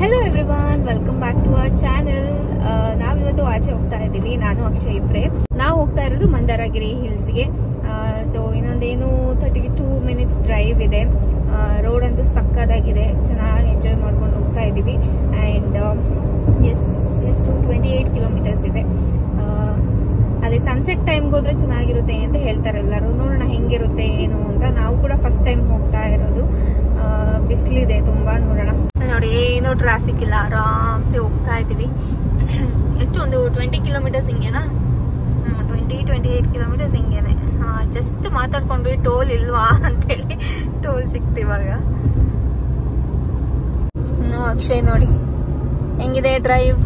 Hello everyone, welcome back to our channel. ನಾವಿವತ್ತು ಆಚೆ ಹೋಗ್ತಾ ಇದ್ದೀವಿ, ನಾನು ಅಕ್ಷಯ್ ಇಬ್ರೆ. ನಾವು ಹೋಗ್ತಾ ಇರೋದು ಮಂದಾರಗಿರಿ ಹಿಲ್ಸ್ಗೆ. ಸೊ ಇನ್ನೊಂದೇನು 32 ಮಿನಿಟ್ಸ್ ಡ್ರೈವ್ ಇದೆ. ರೋಡ್ ಅಂತೂ ಸಕ್ಕದಾಗಿದೆ, ಚೆನ್ನಾಗಿ ಎಂಜಾಯ್ ಮಾಡ್ಕೊಂಡು ಹೋಗ್ತಾ ಇದ್ದೀವಿ. ಆ್ಯಂಡ್ ಎಷ್ಟು 28 ಕಿಲೋಮೀಟರ್ಸ್ ಇದೆ. ಅಲ್ಲಿ ಸನ್ಸೆಟ್ ಟೈಮ್ಗೆ ಹೋದ್ರೆ ಚೆನ್ನಾಗಿರುತ್ತೆ ಅಂತ ಹೇಳ್ತಾರೆ ಎಲ್ಲರೂ. ನೋಡೋಣ ಹೆಂಗಿರುತ್ತೆ ಏನು ಅಂತ. ನಾವು ಕೂಡ ಫಸ್ಟ್ ಟೈಮ್ ಹೋಗ್ತಾ ಇರೋದು. ಬಿಸಿಲಿದೆ ತುಂಬಾ, ನೋಡೋಣ. ನೋಡಿ, ಏನೋ ಟ್ರಾಫಿಕ್ ಇಲ್ಲ, ಆರಾಮ್ಸೆ ಹೋಗ್ತಾ ಇದ್ದೀವಿ. ಎಷ್ಟು ಒಂದು 20 ಕಿಲೋಮೀಟರ್ಸ್ ಹಿಂಗೇನಾ? 28 ಕಿಲೋಮೀಟರ್ಸ್ ಹಿಂಗೇನೆ. ಜಸ್ಟ್ ಮಾತಾಡ್ಕೊಂಡ್ವಿ, ಟೋಲ್ ಇಲ್ವಾ ಅಂತೇಳಿ ಟೋಲ್ ಸಿಕ್ತು ಇವಾಗ. ಇನ್ನು ಅಕ್ಷಯ್ ನೋಡಿ ಹೆಂಗಿದೆ ಡ್ರೈವ್.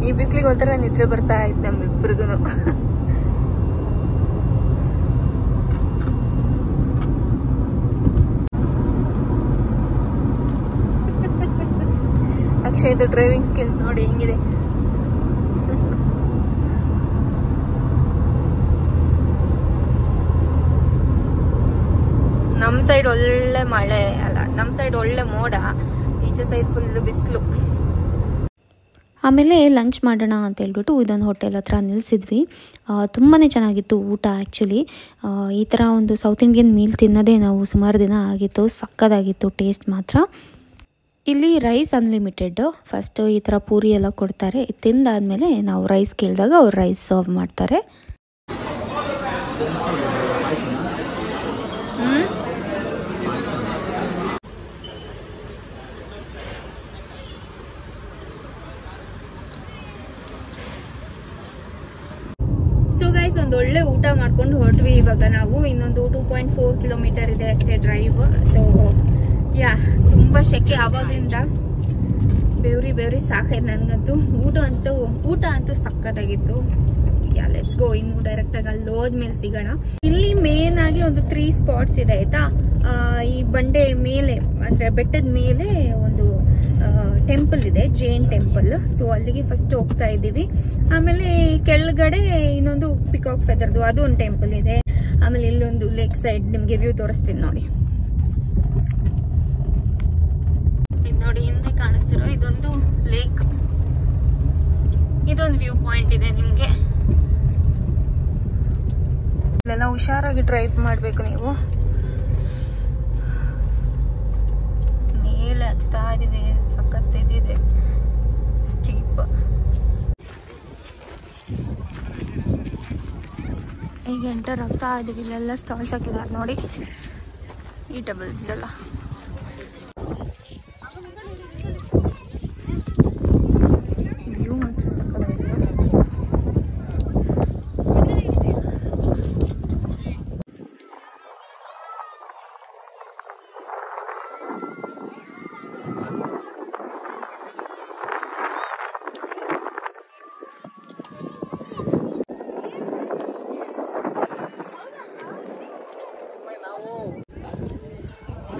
ಈ ಬಿಸಿಲಿಗೆ ಒಂಥರ ನಿದ್ರೆ ಬರ್ತಾ ಇತ್ತು ನಮ್ಮಿಬ್ರಿಗೂ. ಅಕ್ಷಯ್ದು ಡ್ರೈವಿಂಗ್ ಸ್ಕಿಲ್ಸ್ ನೋಡಿ ಹೆಂಗಿದೆ. ನಮ್ ಸೈಡ್ ಒಳ್ಳೆ ಮಳೆ ಅಲ್ಲ, ನಮ್ ಸೈಡ್ ಒಳ್ಳೆ ಮೋಡ, ಈಚೆ ಸೈಡ್ ಫುಲ್ ಬಿಸಿಲು. ಆಮೇಲೆ ಲಂಚ್ ಮಾಡೋಣ ಅಂತ ಹೇಳ್ಬಿಟ್ಟು ಇದೊಂದು ಹೋಟೆಲ್ ಹತ್ರ ನಿಲ್ಲಿಸಿದ್ವಿ. ತುಂಬಾ ಚೆನ್ನಾಗಿತ್ತು ಊಟ. ಆ್ಯಕ್ಚುಲಿ ಈ ಥರ ಒಂದು ಸೌತ್ ಇಂಡಿಯನ್ ಮೀಲ್ ತಿನ್ನೋದೇ ನಾವು ಸುಮಾರು ದಿನ ಆಗಿತ್ತು. ಸಕ್ಕದಾಗಿತ್ತು ಟೇಸ್ಟ್ ಮಾತ್ರ. ಇಲ್ಲಿ ರೈಸ್ ಅನ್ಲಿಮಿಟೆಡ್. ಫಸ್ಟು ಈ ಥರ ಪೂರಿ ಎಲ್ಲ ಕೊಡ್ತಾರೆ. ತಿಂದಾದ್ಮೇಲೆ ನಾವು ರೈಸ್ ಕೇಳಿದಾಗ ಅವ್ರು ರೈಸ್ ಸರ್ವ್ ಮಾಡ್ತಾರೆ. ಸೊ ಗೈಸ್, ಒಂದು ಒಳ್ಳೆ ಊಟ ಮಾಡ್ಕೊಂಡು ಹೊರಟ್ವಿ ಇವಾಗ ನಾವು. ಇನ್ನೊಂದು 2.4 ಕಿಲೋಮೀಟರ್ ಇದೆ ಅಷ್ಟೇ ಡ್ರೈವ್. ಸೊ ತುಂಬಾ ಶೆಕೆ ಆವಾಗ್ಲಿಂದ. ಬೇವ್ರಿ ಸಾಕೈತೆ ನನಗಂತೂ. ಊಟ ಅಂತೂ ಸಕ್ಕತ್ತಾಗಿತ್ತು. Let's go. ಇನ್ನು ಡೈರೆಕ್ಟ್ ಆಗಿ ಅಲ್ಲಿ ಹೋದ್ಮೇಲೆ ಸಿಗೋಣ. ಇಲ್ಲಿ ಮೇನ್ ಆಗಿ ಒಂದು 3 ಸ್ಪಾಟ್ಸ್ ಇದೆ ಆಯ್ತಾ. ಈ ಬಂಡೆ ಮೇಲೆ ಅಂದ್ರೆ ಬೆಟ್ಟದ ಮೇಲೆ ಒಂದು ಟೆಂಪಲ್ ಇದೆ, ಜೈನ್ ಟೆಂಪಲ್. ಸೊ ಅಲ್ಲಿಗೆ ಫಸ್ಟ್ ಹೋಗ್ತಾ ಇದ್ದೀವಿ. ಆಮೇಲೆ ಕೆಳಗಡೆ ಇನ್ನೊಂದು ಪಿಕಾಕ್ ಫೆದರ್ದು ಅದು ಒಂದು ಟೆಂಪಲ್ ಇದೆ. ಆಮೇಲೆ ಇಲ್ಲೊಂದು ಲೇಕ್ ಸೈಡ್ ನಿಮ್ಗೆ ವ್ಯೂ ತೋರಿಸ್ತೀನಿ ನೋಡಿ. ಇದು ನೋಡಿ, ಹಿಂದೆ ಕಾಣಿಸ್ತಿರೋ ಇದೊಂದು ಲೇಕ್. ಇದೊಂದು ವ್ಯೂ ಪಾಯಿಂಟ್ ಇದೆ ನಿಮ್ಗೆ. ಇಲ್ಲೆಲ್ಲ ಹುಷಾರಾಗಿ ಡ್ರೈವ್ ಮಾಡ್ಬೇಕು ನೀವು. ಮೇಲೆ ಹತ್ತಾ ಇದೀವಿ, ಸಖತ್ತಿದೆ ಸ್ಟೀಪ್. ಈಗ ಎಂಟರ್ ಆಗ್ತಾ ಇದೀವಿ. ಇಲ್ಲೆಲ್ಲ ಸ್ಟಾಲ್ಸ್ ಹಾಕಿದ್ದಾರೆ ನೋಡಿ, ಈ ಟೇಬಲ್ಸ್ ಎಲ್ಲ. ವ್ಯೂ ಮಾತ್ರ ಸಕ್ಕತ್ತಾಗಿದೆ.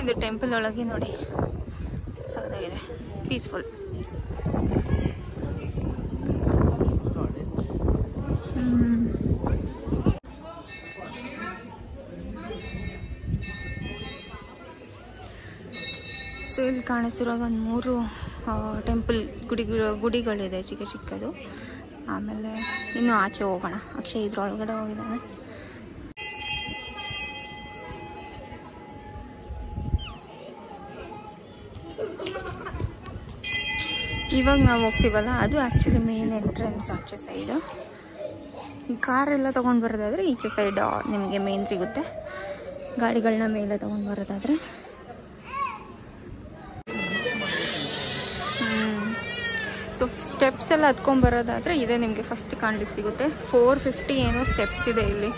ಇದು ಟೆಂಪಲ್ ಒಳಗೆ ನೋಡಿ, ಸಕ್ಕತ್ತಾಗಿದೆ, ಪೀಸ್ಫುಲ್. ಸೊ ಇಲ್ಲಿ ಕಾಣಿಸ್ತಿರುವಾಗ ಒಂದು 3 ಟೆಂಪಲ್ ಗುಡಿಗಳಿದೆ, ಚಿಕ್ಕದು. ಆಮೇಲೆ ಇನ್ನು ಆಚೆ ಹೋಗೋಣ. ಅಕ್ಷಯ್ ಇದ್ರೊಳಗಡೆ ಹೋಗಿದ್ದಾನೆ. ಇವಾಗ ನಾವು ಹೋಗ್ತೀವಲ್ಲ, ಅದು ಆ್ಯಕ್ಚುಲಿ ಮೇನ್ ಎಂಟ್ರೆನ್ಸ್ ಆಚೆ ಸೈಡು. ಕಾರೆಲ್ಲ ತೊಗೊಂಡು ಬರೋದಾದರೆ ಈಚೆ ಸೈಡ್ ನಿಮಗೆ ಮೇನ್ ಸಿಗುತ್ತೆ. ಗಾಡಿಗಳನ್ನ ಮೇಲೆ ತೊಗೊಂಡು ಬರೋದಾದರೆ. ಸೊ ಸ್ಟೆಪ್ಸ್ ಎಲ್ಲ ಹತ್ಕೊಂಡು ಬರೋದಾದರೆ ಇದೆ ನಿಮಗೆ ಫಸ್ಟ್ ಕಾಣ್ಲಿಕ್ಕೆ ಸಿಗುತ್ತೆ. 450 ಏನೋ ಸ್ಟೆಪ್ಸ್ ಇದೆ ಇಲ್ಲಿ.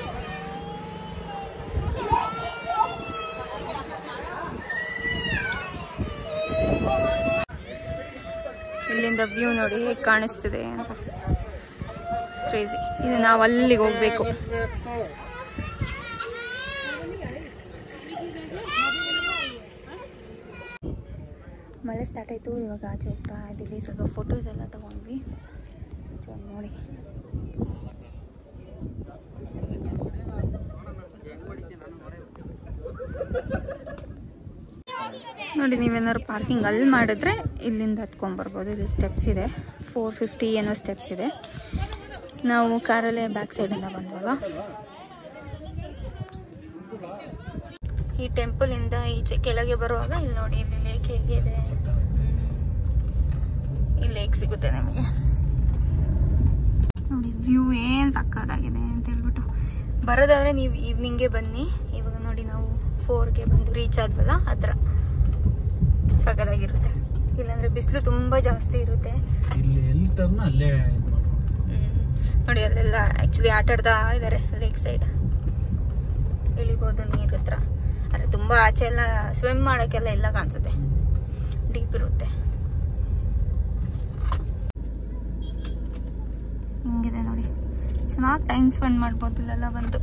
ಇಲ್ಲಿಂದ ವ್ಯೂ ನೋಡಿ ಹೇಗೆ ಕಾಣಿಸ್ತಿದೆ ಅಂತ. ಕ್ರೇಜಿ. ಇದು ನಾವು ಅಲ್ಲಿಗೆ ಹೋಗ್ಬೇಕು. ಮಳೆ ಸ್ಟಾರ್ಟ್ ಆಯಿತು. ಇವಾಗ ಆಚೆ ಹೋಗ್ತಾ ಇದ್ದೀವಿ. ಸ್ವಲ್ಪ ಫೋಟೋಸ್ ಎಲ್ಲ ತಗೊಂಡ್ವಿ. ಸೊ ನೋಡಿ, ನೋಡಿ, ನೀವೇನಾದ್ರು ಪಾರ್ಕಿಂಗ್ ಅಲ್ಲಿ ಮಾಡಿದ್ರೆ ಇಲ್ಲಿಂದ ಹತ್ಕೊಂಡ್ಬರ್ಬೋದು. ಇಲ್ಲಿ ಸ್ಟೆಪ್ಸ್ ಇದೆ, 450 ಏನೋ ಸ್ಟೆಪ್ಸ್ ಇದೆ. ನಾವು ಕಾರಲ್ಲೇ ಬ್ಯಾಕ್ ಸೈಡಿಂದ ಬಂದ್ವಲ್ಲ. ಈ ಟೆಂಪಲ್ ಇಂದ ಈಚೆ ಕೆಳಗೆ ಬರುವಾಗ ಇಲ್ಲಿ ನೋಡಿ, ಇಲ್ಲಿ ಲೇಕ್ ಹೇಗಿದೆ. ಈ ಲೇಕ್ ಸಿಗುತ್ತೆ ನಿಮಗೆ ನೋಡಿ. ವ್ಯೂ ಏನು ಸಕ್ಕತ್ತಾಗಿದೆ ಅಂತ ಹೇಳ್ಬಿಟ್ಟು. ಬರೋದಾದ್ರೆ ನೀವು ಈವ್ನಿಂಗ್ಗೆ ಬನ್ನಿ. ಇವಾಗ ನೋಡಿ ನಾವು 4ಗೆ ಬಂದು ರೀಚ್ ಆದ್ವಲ್ಲ, ಹತ್ರ ಸಕ್ಕತ್ತಾಗಿರುತ್ತೆ. ಇಲ್ಲಾಂದ್ರೆ ಬಿಸಿಲು ತುಂಬಾ ಜಾಸ್ತಿ ಇರುತ್ತೆ. ನೋಡಿ ಅಲ್ಲೆಲ್ಲ ಆಕ್ಚುಲಿ ಆಟ ಆಡ್ತಾ ಇದಾರೆ ಲೇಕ್ ಸೈಡ್. ಇಳಿಬೋದು ನೀರ್ ಹತ್ರ. ಆದ್ರೆ ತುಂಬಾ ಆಚೆ ಎಲ್ಲ ಸ್ವಿಮ್ ಮಾಡಕ್ಕೆಲ್ಲ ಇಲ್ಲ ಕಾಣಿಸುತ್ತೆ, ಡೀಪ್ ಇರುತ್ತೆ. ಹಿಂಗಿದೆ ನೋಡಿ, ಚೆನ್ನಾಗಿ ಟೈಮ್ ಸ್ಪೆಂಡ್ ಮಾಡ್ಬೋದು ಇಲ್ಲೆಲ್ಲ ಬಂದು.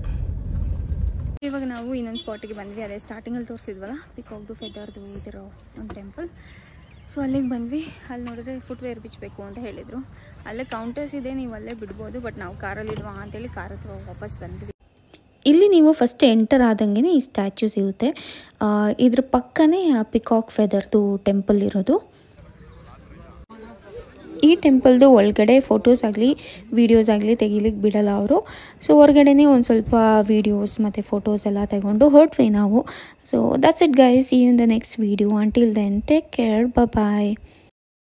ಇವಾಗ ನಾವು ಇನ್ನೊಂದು ಸ್ಪಾಟಿಗೆ ಬಂದ್ವಿ. ಅದೇ ಸ್ಟಾರ್ಟಿಂಗಲ್ಲಿ ತೋರಿಸಿದ್ವಲ್ಲ, ಪಿಕಾಕ್ದು ಫೆದರ್ದು ಇದಿರೋ ಒಂದು ಟೆಂಪಲ್. ಸೊ ಅಲ್ಲಿಗೆ ಬಂದ್ವಿ. ಅಲ್ಲಿ ನೋಡಿದ್ರೆ ಫುಟ್ವೇರ್ ಬಿಚ್ಚಬೇಕು ಅಂತ ಹೇಳಿದರು. ಅಲ್ಲೇ ಕೌಂಟರ್ಸ್ ಇದೆ, ನೀವು ಅಲ್ಲೇ ಬಿಡ್ಬೋದು. ಬಟ್ ನಾವು ಕಾರಲ್ಲಿ ಇಡುವ ಅಂತೇಳಿ ಕಾರ್ ಹತ್ರ ವಾಪಸ್ ಬಂದ್ವಿ. ಇಲ್ಲಿ ನೀವು ಫಸ್ಟ್ ಎಂಟರ್ ಆದಂಗೆ ಈ ಸ್ಟ್ಯಾಚ್ಯೂ ಸಿಗುತ್ತೆ. ಇದ್ರ ಪಕ್ಕನೇ ಆ ಪಿಕಾಕ್ ಫೆದರ್ದು ಟೆಂಪಲ್ ಇರೋದು. ಈ ಟೆಂಪಲ್ದು ಒಳಗಡೆ ಫೋಟೋಸ್ ಆಗಲಿ ವೀಡಿಯೋಸ್ ಆಗಲಿ ತೆಗಿಲಿಕ್ಕೆ ಬಿಡಲ್ಲ ಅವರು. ಸೊ ಹೊರಗಡೆನೇ ಒಂದು ಸ್ವಲ್ಪ ವೀಡಿಯೋಸ್ ಮತ್ತು ಫೋಟೋಸ್ ಎಲ್ಲ ತಗೊಂಡು ಹೊರಟ್ವಿ ನಾವು. So that's it guys, see you in the next video. Until then take care, bye.